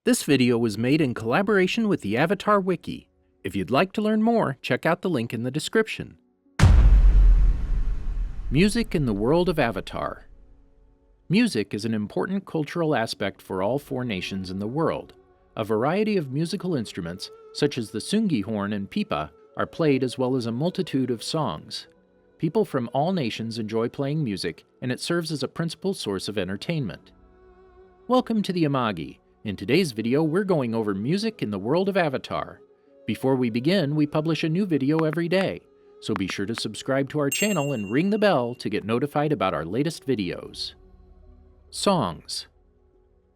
This video was made in collaboration with the Avatar Wiki. If you'd like to learn more, check out the link in the description. Music in the world of Avatar. Music is an important cultural aspect for all four nations in the world. A variety of musical instruments, such as the Tsungi Horn and Pipa, are played as well as a multitude of songs. People from all nations enjoy playing music, and it serves as a principal source of entertainment. Welcome to the Amagi. In today's video, we're going over music in the world of Avatar. Before we begin, we publish a new video every day, so be sure to subscribe to our channel and ring the bell to get notified about our latest videos. Songs.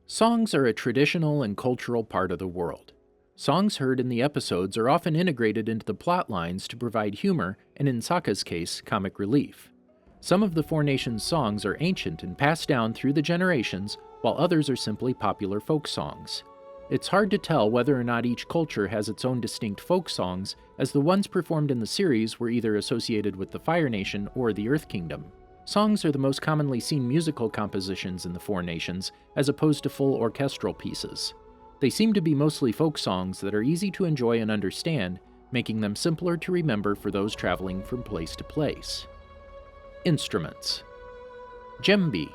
Songs are a traditional and cultural part of the world. Songs heard in the episodes are often integrated into the plot lines to provide humor and, in Sokka's case, comic relief. Some of the Four Nations songs are ancient and passed down through the generations, while others are simply popular folk songs. It's hard to tell whether or not each culture has its own distinct folk songs, as the ones performed in the series were either associated with the Fire Nation or the Earth Kingdom. Songs are the most commonly seen musical compositions in the Four Nations, as opposed to full orchestral pieces. They seem to be mostly folk songs that are easy to enjoy and understand, making them simpler to remember for those traveling from place to place. Instruments. Djembe.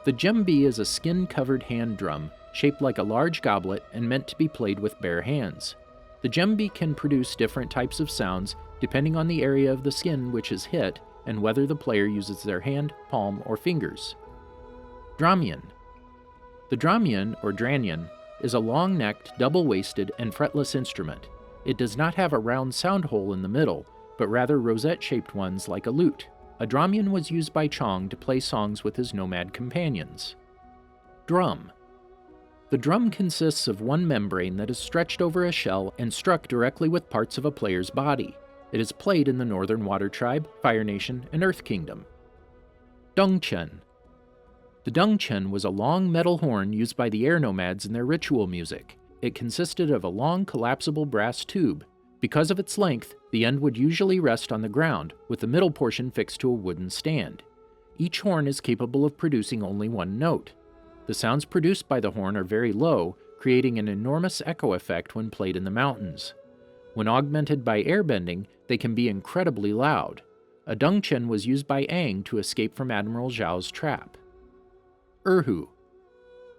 The djembe is a skin-covered hand drum, shaped like a large goblet and meant to be played with bare hands. The djembe can produce different types of sounds depending on the area of the skin which is hit and whether the player uses their hand, palm, or fingers. Dramyin. The Dramyin, or Dramyin, is a long-necked, double-waisted, and fretless instrument. It does not have a round sound hole in the middle, but rather rosette-shaped ones like a lute. A Dramyin was used by Chong to play songs with his nomad companions. Drum. The drum consists of one membrane that is stretched over a shell and struck directly with parts of a player's body. It is played in the Northern Water Tribe, Fire Nation, and Earth Kingdom. Dungchen. The Dungchen was a long metal horn used by the air nomads in their ritual music. It consisted of a long collapsible brass tube. Because of its length, the end would usually rest on the ground, with the middle portion fixed to a wooden stand. Each horn is capable of producing only one note. The sounds produced by the horn are very low, creating an enormous echo effect when played in the mountains. When augmented by airbending, they can be incredibly loud. A Dungchen was used by Aang to escape from Admiral Zhao's trap. Erhu.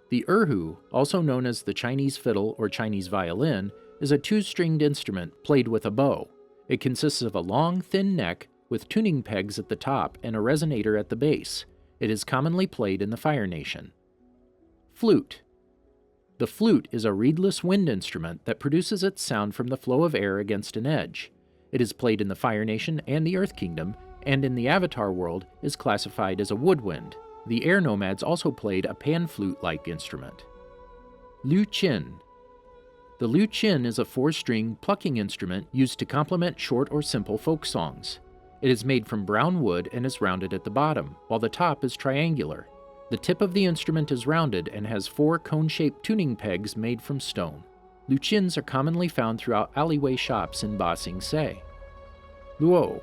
The erhu, also known as the Chinese fiddle or Chinese violin, is a two-stringed instrument played with a bow. It consists of a long, thin neck with tuning pegs at the top and a resonator at the base. It is commonly played in the Fire Nation. Flute. The flute is a reedless wind instrument that produces its sound from the flow of air against an edge. It is played in the Fire Nation and the Earth Kingdom, and in the Avatar world is classified as a woodwind. The air nomads also played a pan flute-like instrument. Liuqin. The Liuqin is a four-string plucking instrument used to complement short or simple folk songs. It is made from brown wood and is rounded at the bottom, while the top is triangular. The tip of the instrument is rounded and has four cone-shaped tuning pegs made from stone. Liuqins are commonly found throughout alleyway shops in Ba Sing Se. Luo.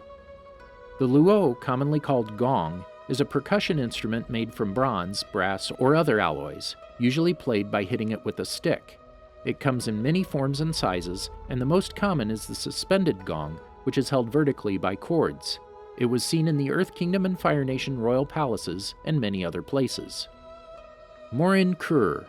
The luo, commonly called gong, is a percussion instrument made from bronze, brass, or other alloys, usually played by hitting it with a stick. It comes in many forms and sizes, and the most common is the suspended gong, which is held vertically by cords. It was seen in the Earth Kingdom and Fire Nation royal palaces and many other places. Morin Khuur.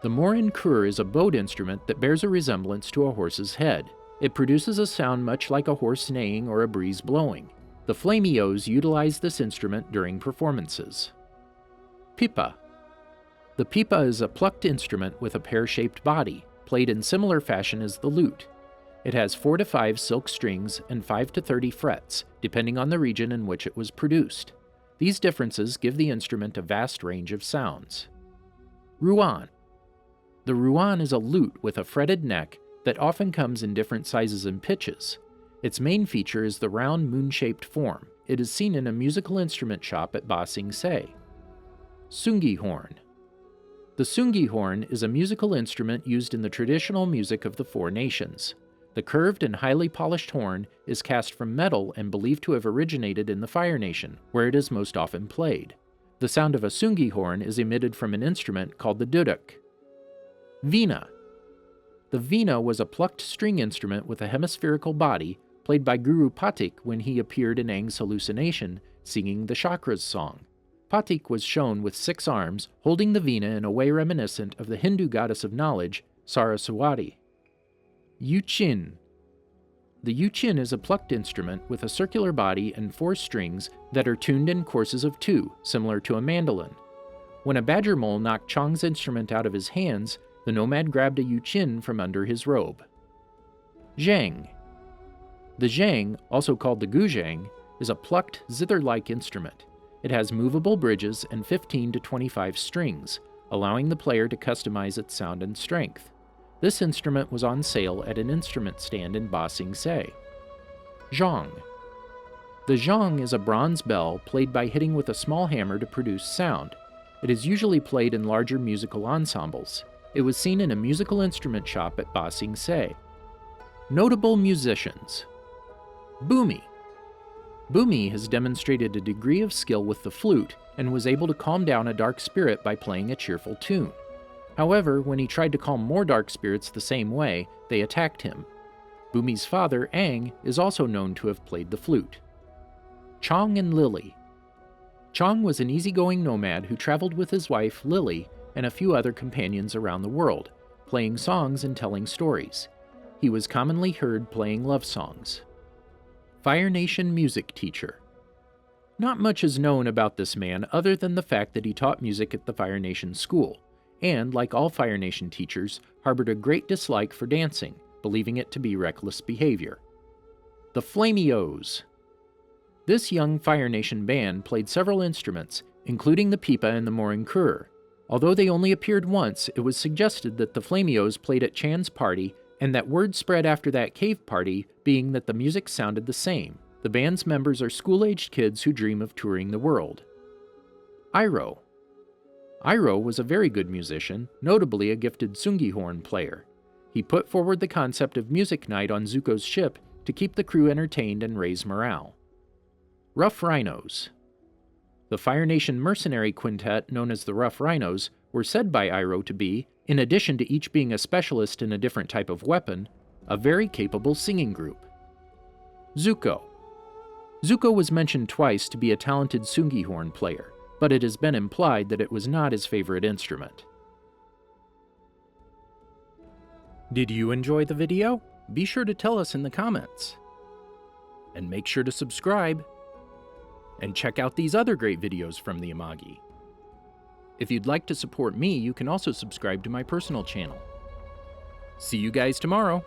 The Morin Khuur is a bowed instrument that bears a resemblance to a horse's head. It produces a sound much like a horse neighing or a breeze blowing. The Flamey-Os utilize this instrument during performances. Pipa. The pipa is a plucked instrument with a pear-shaped body, played in similar fashion as the lute. It has 4 to 5 silk strings and 5 to 30 frets, depending on the region in which it was produced. These differences give the instrument a vast range of sounds. Ruan. The Ruan is a lute with a fretted neck that often comes in different sizes and pitches. Its main feature is the round moon-shaped form. It is seen in a musical instrument shop at Ba Sing Se. Tsungi Horn. The Tsungi Horn is a musical instrument used in the traditional music of the Four Nations. The curved and highly polished horn is cast from metal and believed to have originated in the Fire Nation, where it is most often played. The sound of a Tsungi horn is emitted from an instrument called the duduk. Veena. The Veena was a plucked string instrument with a hemispherical body, played by Guru Patik when he appeared in Aang's hallucination, singing the Chakras song. Patik was shown with 6 arms, holding the Veena in a way reminiscent of the Hindu goddess of knowledge, Saraswati. Yueqin. The Yueqin is a plucked instrument with a circular body and 4 strings that are tuned in courses of 2, similar to a mandolin. When a badger mole knocked Chong's instrument out of his hands, the nomad grabbed a Yueqin from under his robe. Zheng. The Zheng, also called the guzheng, is a plucked, zither-like instrument. It has movable bridges and 15 to 25 strings, allowing the player to customize its sound and strength. This instrument was on sale at an instrument stand in Ba Sing Se. Zhong. The zhong is a bronze bell played by hitting with a small hammer to produce sound. It is usually played in larger musical ensembles. It was seen in a musical instrument shop at Ba Sing Se. Notable musicians. Bumi. Bumi has demonstrated a degree of skill with the flute and was able to calm down a dark spirit by playing a cheerful tune. However, when he tried to calm more dark spirits the same way, they attacked him. Bumi's father, Aang, is also known to have played the flute. Chong and Lily. Chong was an easygoing nomad who traveled with his wife, Lily, and a few other companions around the world, playing songs and telling stories. He was commonly heard playing love songs. Fire Nation music teacher. Not much is known about this man other than the fact that he taught music at the Fire Nation school, and, like all Fire Nation teachers, harbored a great dislike for dancing, believing it to be reckless behavior. The Flamey-Os. This young Fire Nation band played several instruments, including the Pipa and the Morin Khuur. Although they only appeared once, it was suggested that the Flamey-Os played at Chan's party, and that word spread after that cave party, being that the music sounded the same. The band's members are school-aged kids who dream of touring the world. Iroh. Iroh was a very good musician, notably a gifted Tsungi Horn player. He put forward the concept of music night on Zuko's ship to keep the crew entertained and raise morale. Rough Rhinos. The Fire Nation mercenary quintet, known as the Rough Rhinos, were said by Iroh to be, in addition to each being a specialist in a different type of weapon, a very capable singing group. Zuko. Zuko was mentioned twice to be a talented Tsungi Horn player, but it has been implied that it was not his favorite instrument. Did you enjoy the video? Be sure to tell us in the comments. And make sure to subscribe. And check out these other great videos from the Amagi. If you'd like to support me, you can also subscribe to my personal channel. See you guys tomorrow!